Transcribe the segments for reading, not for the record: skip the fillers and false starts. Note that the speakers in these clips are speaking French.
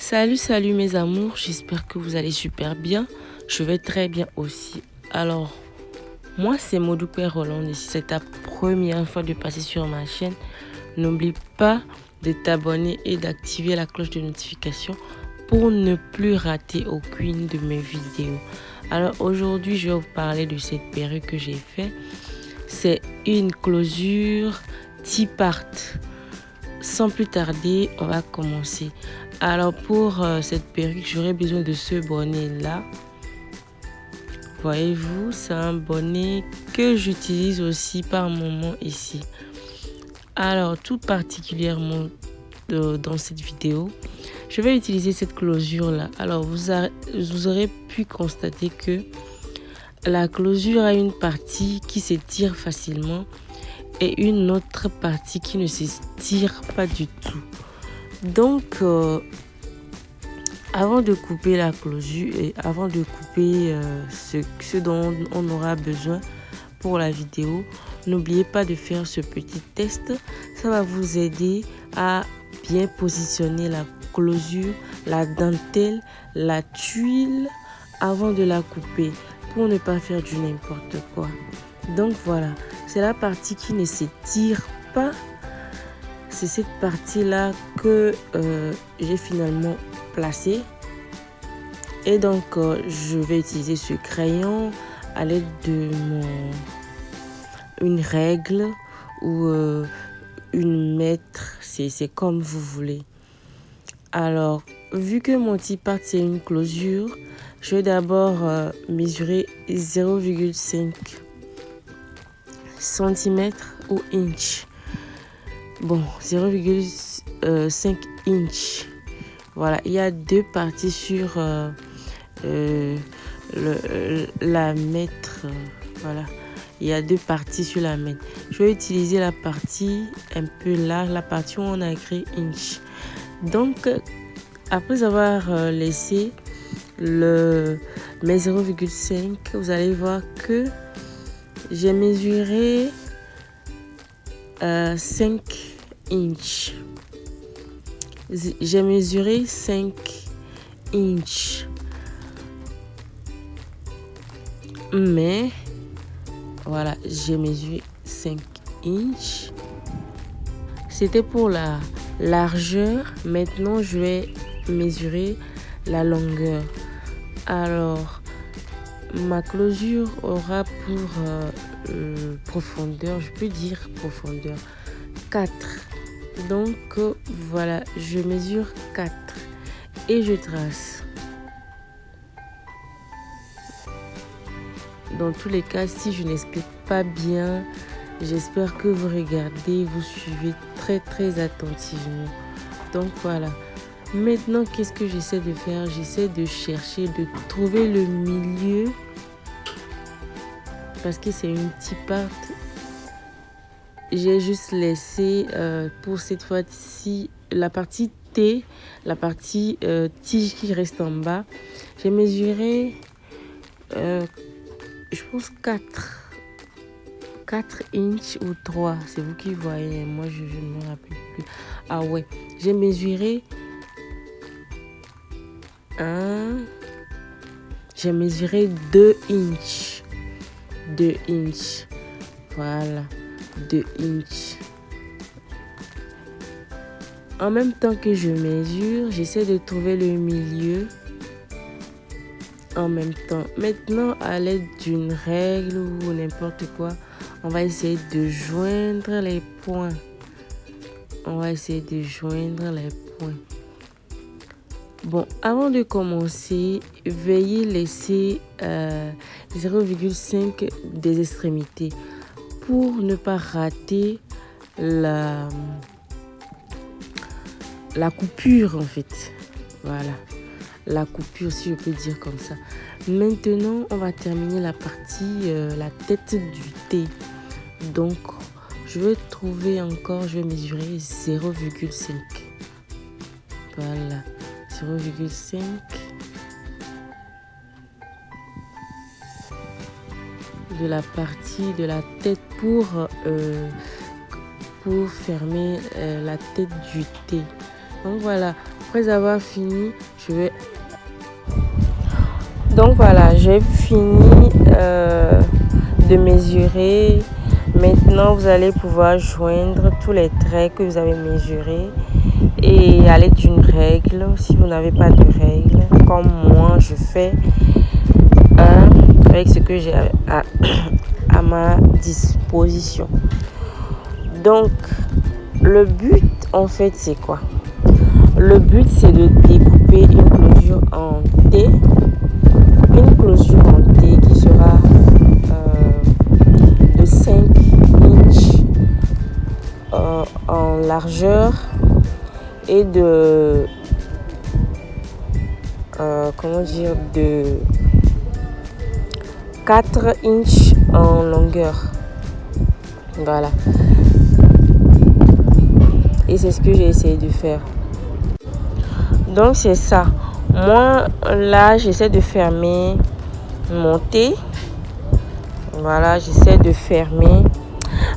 Salut mes amours, j'espère que vous allez super bien. Je vais très bien aussi. Alors, moi c'est Modoupe Roland et si c'est ta première fois de passer sur ma chaîne, n'oublie pas de t'abonner et d'activer la cloche de notification pour ne plus rater aucune de mes vidéos. Alors aujourd'hui, je vais vous parler de cette perruque que j'ai fait. C'est une closure T-part. Sans plus tarder, on va commencer. Alors pour cette perruque, j'aurai besoin de ce bonnet là. Voyez-vous, c'est un bonnet que j'utilise aussi par moment ici. Alors tout particulièrement dans cette vidéo, je vais utiliser cette closure là. Alors vous aurez pu constater que la closure a une partie qui s'étire facilement et une autre partie qui ne s'étire pas du tout. Donc avant de couper la closure et avant de couper ce dont on aura besoin pour la vidéo, n'oubliez pas de faire ce petit test. Ça va vous aider à bien positionner la closure, la dentelle, la tuile avant de la couper pour ne pas faire du n'importe quoi. Donc voilà, c'est la partie qui ne s'étire pas. C'est cette partie-là que j'ai finalement placée. Et donc, je vais utiliser ce crayon à l'aide de une règle ou une mètre. C'est comme vous voulez. Alors, vu que mon T-part c'est une closure, je vais d'abord mesurer 0,5 cm ou inch. Bon, 0,5 inch. Voilà, il y a deux parties sur la mètre. Voilà, il y a deux parties sur la mètre. Je vais utiliser la partie un peu large, la partie où on a écrit inch. Donc, après avoir laissé mes 0,5, vous allez voir que j'ai mesuré 5 inch. J'ai mesuré 5 inch. Mais voilà, j'ai mesuré 5 inch. C'était pour la largeur. Maintenant, je vais mesurer la longueur. Alors, ma closure aura pour profondeur, je peux dire profondeur 4. Donc voilà, je mesure 4 et je trace. Dans tous les cas, si je n'explique pas bien, j'espère que vous regardez, vous suivez très attentivement. Donc voilà. Maintenant, qu'est-ce que j'essaie de faire? J'essaie de chercher, de trouver le milieu. Parce que c'est une T-part. J'ai juste laissé pour cette fois-ci la partie T, la partie tige qui reste en bas. J'ai mesuré, je pense 4 inches ou 3. C'est vous qui voyez, moi je ne me rappelle plus. Ah ouais, j'ai mesuré j'ai mesuré 2 inches. 2 inches. Voilà. 2 inches. En même temps que je mesure, j'essaie de trouver le milieu en même temps. Maintenant, à l'aide d'une règle ou n'importe quoi, on va essayer de joindre les points. On va essayer de joindre les points. Bon, avant de commencer, veuillez laisser 0,5 des extrémités pour ne pas rater la coupure en fait. Voilà, la coupure si je peux dire comme ça. Maintenant, on va terminer la partie, la tête du T. Donc, je vais trouver encore, je vais mesurer 0,5. Voilà, 0,5. De la partie de la tête pour fermer la tête du T. Donc voilà, après avoir fini, Donc voilà, j'ai fini de mesurer. Maintenant, vous allez pouvoir joindre tous les traits que vous avez mesurés et à l'aide d'une règle. Si vous n'avez pas de règle, comme moi, je fais avec ce que j'ai à ma disposition. Donc, le but, en fait, c'est quoi? Le but, c'est de découper une closure en T. Une closure en T qui sera de 5 inches en largeur et de de 4 inches en longueur. Voilà. Et c'est ce que j'ai essayé de faire. Donc c'est ça. Moi là j'essaie de fermer mon T. Voilà, j'essaie de fermer.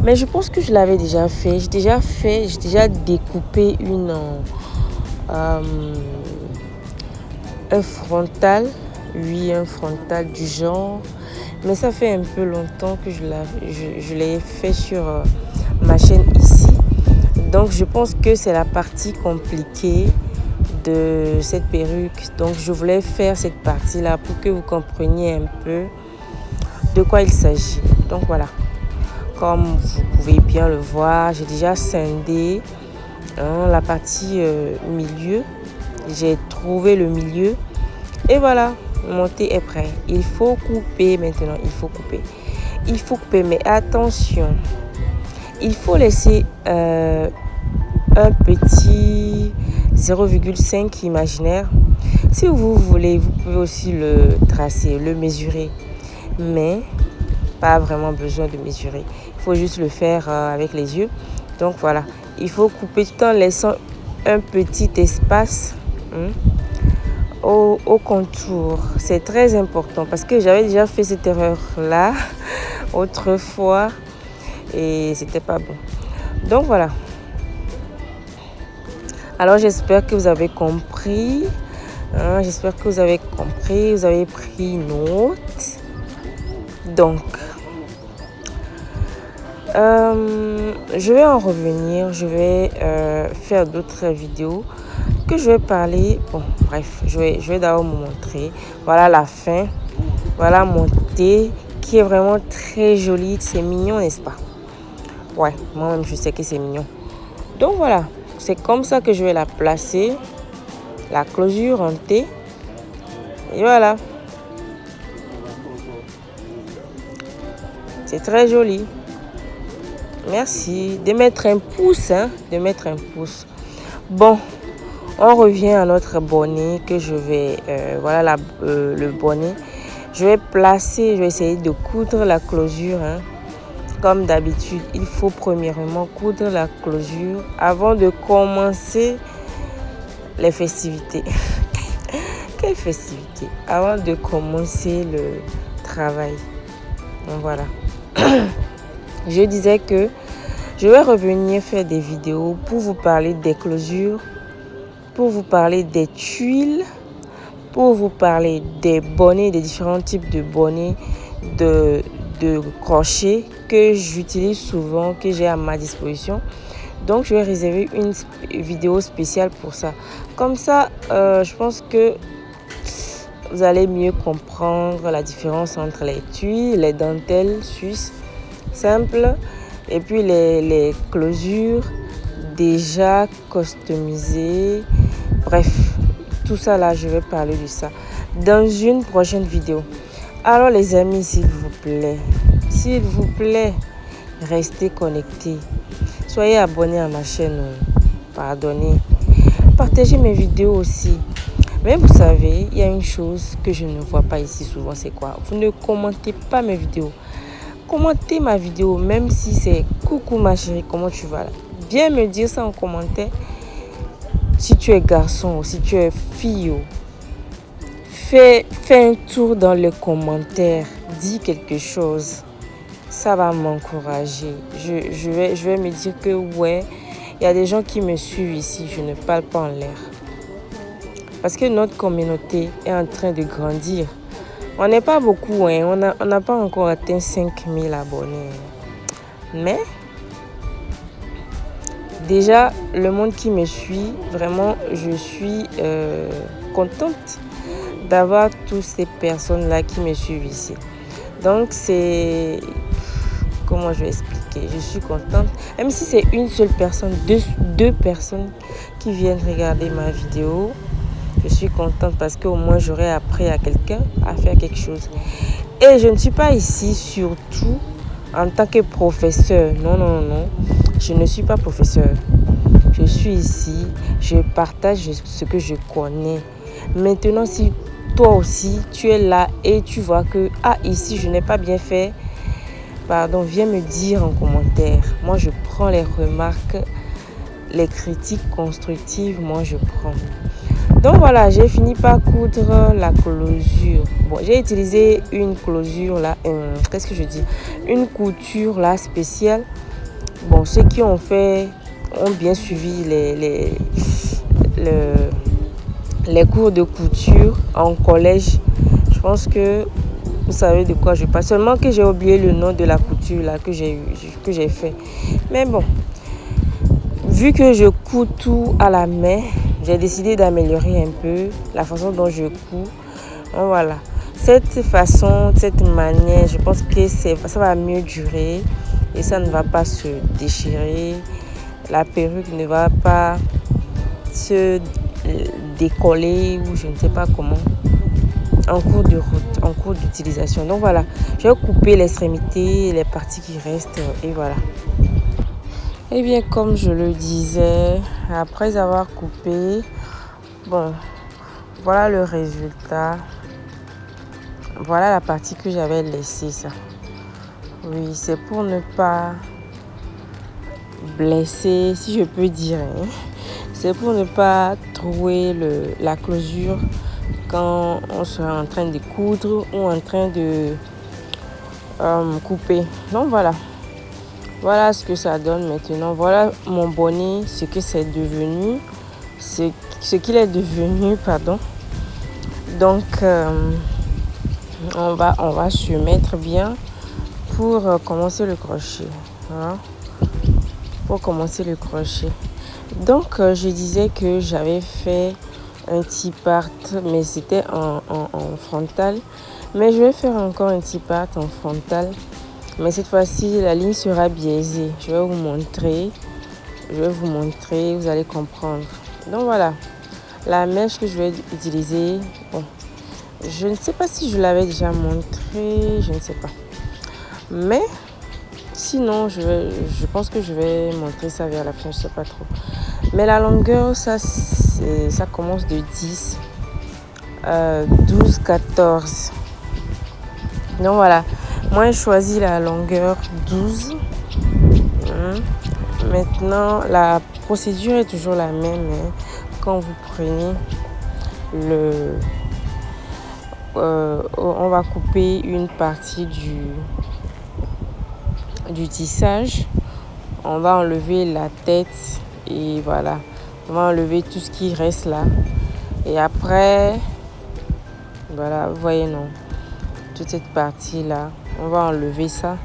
Mais je pense que je l'avais déjà fait. J'ai déjà découpé un frontal. Oui, un frontal du genre. Mais ça fait un peu longtemps que je l'ai fait sur ma chaîne ici. Donc je pense que c'est la partie compliquée de cette perruque. Donc je voulais faire cette partie là pour que vous compreniez un peu de quoi il s'agit. Donc voilà, comme vous pouvez bien le voir, j'ai déjà scindé la partie milieu. J'ai trouvé le milieu et voilà, mon thé est prêt. Il faut couper maintenant. Il faut couper, mais attention, il faut laisser un petit 0,5 imaginaire. Si vous voulez, vous pouvez aussi le tracer, le mesurer, mais pas vraiment besoin de mesurer. Il faut juste le faire avec les yeux. Donc voilà, il faut couper tout en laissant un petit espace au contour. C'est très important parce que j'avais déjà fait cette erreur là autrefois et c'était pas bon. Donc voilà. Alors j'espère que vous avez compris. J'espère que vous avez compris, vous avez pris note. Donc, je vais en revenir, je vais faire d'autres vidéos que je vais parler. Bon, bref, je vais d'abord vous montrer. Voilà la fin. Voilà mon thé qui est vraiment très joli. C'est mignon, n'est-ce pas? Ouais, moi-même je sais que c'est mignon. Donc voilà, c'est comme ça que je vais la placer. La closure en T. Et voilà. C'est très joli. Merci de mettre un pouce, Bon, on revient à notre bonnet que je vais... voilà le bonnet. Je vais essayer de coudre la closure. Comme d'habitude, il faut premièrement coudre la closure avant de commencer les festivités. Quelle festivité? Avant de commencer le travail. Donc voilà. Je disais que je vais revenir faire des vidéos pour vous parler des closures, pour vous parler des tuiles, pour vous parler des bonnets, des différents types de bonnets, de crochets que j'utilise souvent, que j'ai à ma disposition. Donc, je vais réserver une vidéo spéciale pour ça. Comme ça, je pense que vous allez mieux comprendre la différence entre les tuiles, les dentelles suisses simples et puis les closures déjà customisées. Bref, tout ça là, je vais parler de ça dans une prochaine vidéo. Alors les amis, s'il vous plaît, restez connectés. Soyez abonnés à ma chaîne. Pardonnez. Partagez mes vidéos aussi. Mais vous savez, il y a une chose que je ne vois pas ici souvent, c'est quoi? Vous ne commentez pas mes vidéos. Commentez ma vidéo, même si c'est coucou ma chérie, comment tu vas là? Viens me dire ça en commentaire. Si tu es garçon ou si tu es fille, fais un tour dans les commentaires. Dis quelque chose. Ça va m'encourager. Je vais me dire que ouais, Il y a des gens qui me suivent ici, je ne parle pas en l'air. Parce que notre communauté est en train de grandir. On n'est pas beaucoup, hein. On n'a pas encore atteint 5000 abonnés. Mais déjà, le monde qui me suit, vraiment, je suis contente d'avoir toutes ces personnes-là qui me suivent ici. Donc, c'est... Comment je vais expliquer? Je suis contente. Même si c'est une seule personne, deux personnes qui viennent regarder ma vidéo, je suis contente parce qu'au moins j'aurai appris à quelqu'un à faire quelque chose. Et je ne suis pas ici surtout en tant que professeur. Non, non, non. Je ne suis pas professeur. Je suis ici, je partage ce que je connais. Maintenant, si toi aussi, tu es là et tu vois que, ici, je n'ai pas bien fait, pardon, viens me dire en commentaire. Moi, je prends les remarques, les critiques constructives, moi, je prends. Donc voilà, j'ai fini par coudre la closure. Bon, j'ai utilisé une closure là, qu'est-ce que je dis? Une couture là spéciale. Bon, ceux qui ont bien suivi les cours de couture en collège. Je pense que vous savez de quoi je parle. Seulement que j'ai oublié le nom de la couture là que j'ai fait. Mais bon, vu que je couds tout à la main, j'ai décidé d'améliorer un peu la façon dont je couds. Donc voilà. Cette façon, cette manière, je pense que ça va mieux durer et ça ne va pas se déchirer. La perruque ne va pas se décoller ou je ne sais pas comment en cours de route, en cours d'utilisation. Donc voilà, je vais couper l'extrémité, les parties qui restent et voilà. Et bien comme je le disais, après avoir coupé, bon, voilà le résultat. Voilà la partie que j'avais laissée, ça. Oui, c'est pour ne pas blesser, si je peux dire. Hein. C'est pour ne pas trouer la closure quand on sera en train de coudre ou en train de couper. Donc voilà. Voilà ce que ça donne maintenant. Voilà mon bonnet, ce que c'est devenu. Ce qu'il est devenu, pardon. Donc, on va se mettre bien pour commencer le crochet. Voilà. Pour commencer le crochet. Donc, je disais que j'avais fait un petit part, mais c'était en frontal. Mais je vais faire encore un petit part en frontal. Mais cette fois-ci, la ligne sera biaisée. Je vais vous montrer. Vous allez comprendre. Donc voilà, la mèche que je vais utiliser. Bon, je ne sais pas si je l'avais déjà montré, je ne sais pas. Mais sinon, je pense que je vais montrer ça vers la fin, je ne sais pas trop. Mais la longueur, ça commence de 10, 12, 14. Donc voilà, moi j'ai choisi la longueur 12. Maintenant, la procédure est toujours la même. Hein. Quand vous prenez on va couper une partie du tissage. On va enlever la tête et voilà. On va enlever tout ce qui reste là. Et après, voilà, vous voyez non, toute cette partie là, on va enlever ça.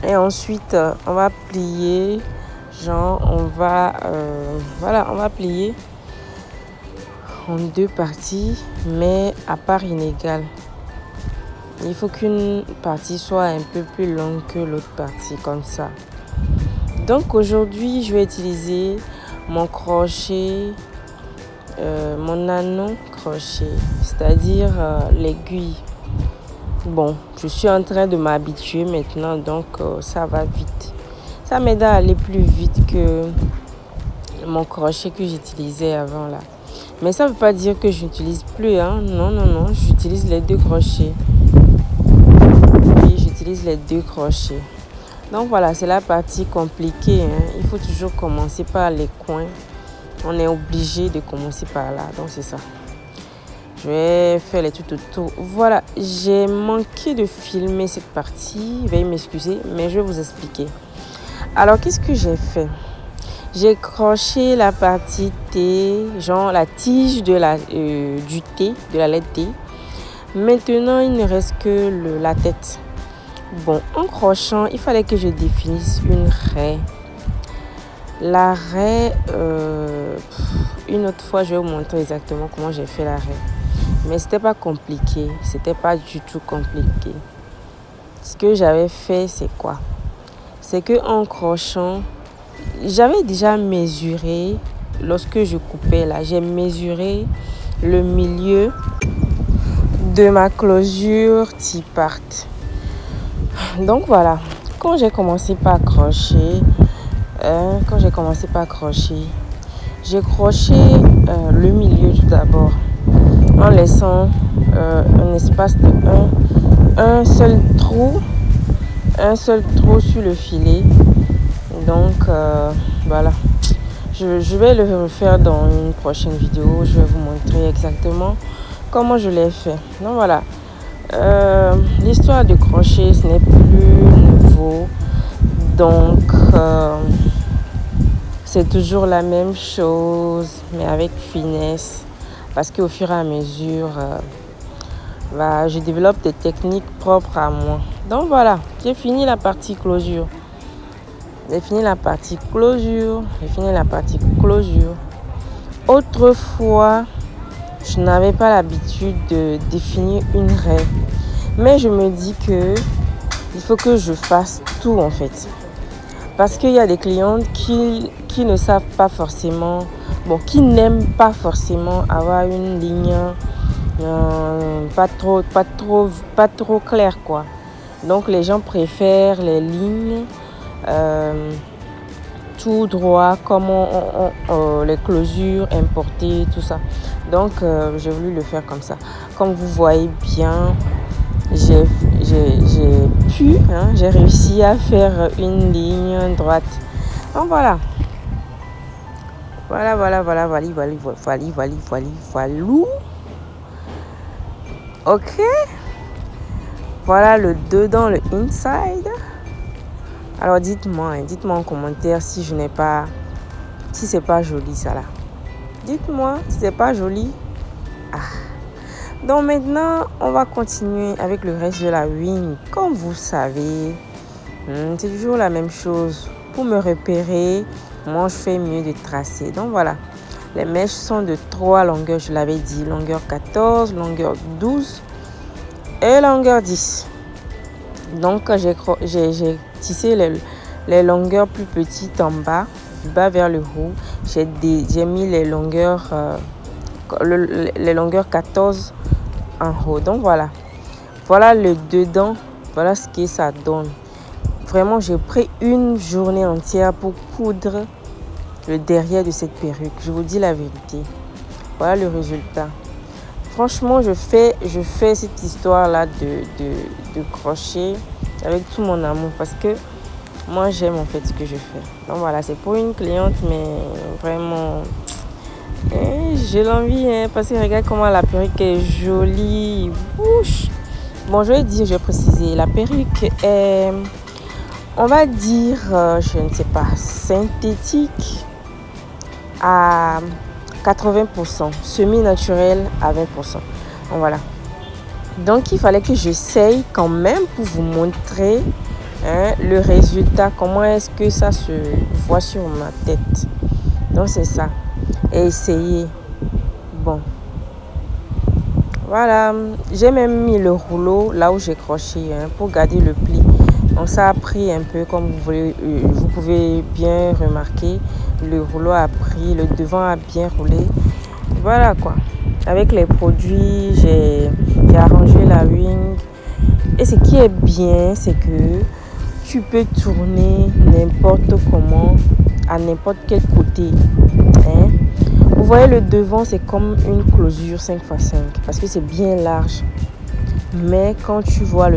Et ensuite, on va plier, on va plier en deux parties, mais à part inégale. Il faut qu'une partie soit un peu plus longue que l'autre partie, comme ça. Donc aujourd'hui, je vais utiliser mon crochet, mon anneau crochet, c'est-à-dire l'aiguille. Bon, je suis en train de m'habituer maintenant, donc ça va vite. Ça m'aide à aller plus vite que mon crochet que j'utilisais avant là. Mais ça ne veut pas dire que je n'utilise plus, hein. Non, j'utilise les deux crochets. Oui, j'utilise les deux crochets. Donc voilà, c'est la partie compliquée, hein. Il faut toujours commencer par les coins. On est obligé de commencer par là, donc c'est ça. Je vais faire les tout autour. Voilà, j'ai manqué de filmer cette partie. Veuillez m'excuser, mais je vais vous expliquer. Alors, qu'est-ce que j'ai fait? J'ai croché la partie T, genre la tige du T, de la lettre T. Maintenant, il ne reste que la tête. Bon, en crochant, il fallait que je définisse une raie. La raie, une autre fois, je vais vous montrer exactement comment j'ai fait la raie. Mais c'était pas compliqué, c'était pas du tout compliqué. Ce que j'avais fait, c'est quoi? C'est que en crochant, j'avais déjà mesuré, lorsque je coupais là, j'ai mesuré le milieu de ma closure T-part. Donc voilà, quand j'ai commencé par crocher, j'ai croché le milieu tout d'abord, en laissant un espace de un seul trou sur le filet. Donc voilà, je vais le refaire dans une prochaine vidéo. Je vais vous montrer exactement comment je l'ai fait. Donc voilà, l'histoire de crochet, ce n'est plus nouveau. Donc c'est toujours la même chose, mais avec finesse, parce qu'au fur et à mesure, je développe des techniques propres à moi. Donc voilà, j'ai fini la partie closure. Autrefois, je n'avais pas l'habitude de définir une raie. Mais je me dis que il faut que je fasse tout en fait. Parce qu'il y a des clientes qui ne savent pas forcément, qui n'aiment pas forcément avoir une ligne pas trop claire quoi. Donc les gens préfèrent les lignes tout droit, comme les closures importées, tout ça. Donc j'ai voulu le faire comme ça. Comme vous voyez bien, j'ai réussi à faire une ligne droite. Donc voilà. Voilà. Ok. Voilà le dedans, le inside. Alors dites-moi en commentaire si c'est pas joli ça là. Dites-moi si c'est pas joli. Donc maintenant, on va continuer avec le reste de la wing. Comme vous savez, c'est toujours la même chose. Pour me repérer, moi je fais mieux de tracer. Donc voilà, les mèches sont de 3 longueurs, je l'avais dit. Longueur 14, longueur 12 et longueur 10. Donc j'ai tissé les longueurs plus petites en bas, du bas vers le haut. J'ai mis les longueurs 14 en haut. Donc voilà le dedans, voilà ce que ça donne. Vraiment, j'ai pris une journée entière pour coudre le derrière de cette perruque. Je vous dis la vérité. Voilà le résultat. Franchement, je fais cette histoire-là de crochet avec tout mon amour parce que moi, j'aime en fait ce que je fais. Donc voilà, c'est pour une cliente, mais vraiment, j'ai l'envie parce que regarde comment la perruque est jolie. Ouch. Bon, je vais préciser, la perruque est, on va dire, je ne sais pas, synthétique à 80%, semi-naturel à 20%. Donc voilà. Donc il fallait que j'essaye quand même pour vous montrer le résultat, comment est-ce que ça se voit sur ma tête. Donc c'est ça. Et essayer. Bon. Voilà. J'ai même mis le rouleau là où j'ai croché pour garder le pli. Donc ça a pris un peu, comme vous pouvez bien remarquer. Le rouleau a pris, le devant a bien roulé. Voilà quoi. Avec les produits, j'ai arrangé la wing. Et ce qui est bien, c'est que tu peux tourner n'importe comment, à n'importe quel côté. Vous voyez, le devant, c'est comme une closure 5x5 parce que c'est bien large. Mais quand tu vois le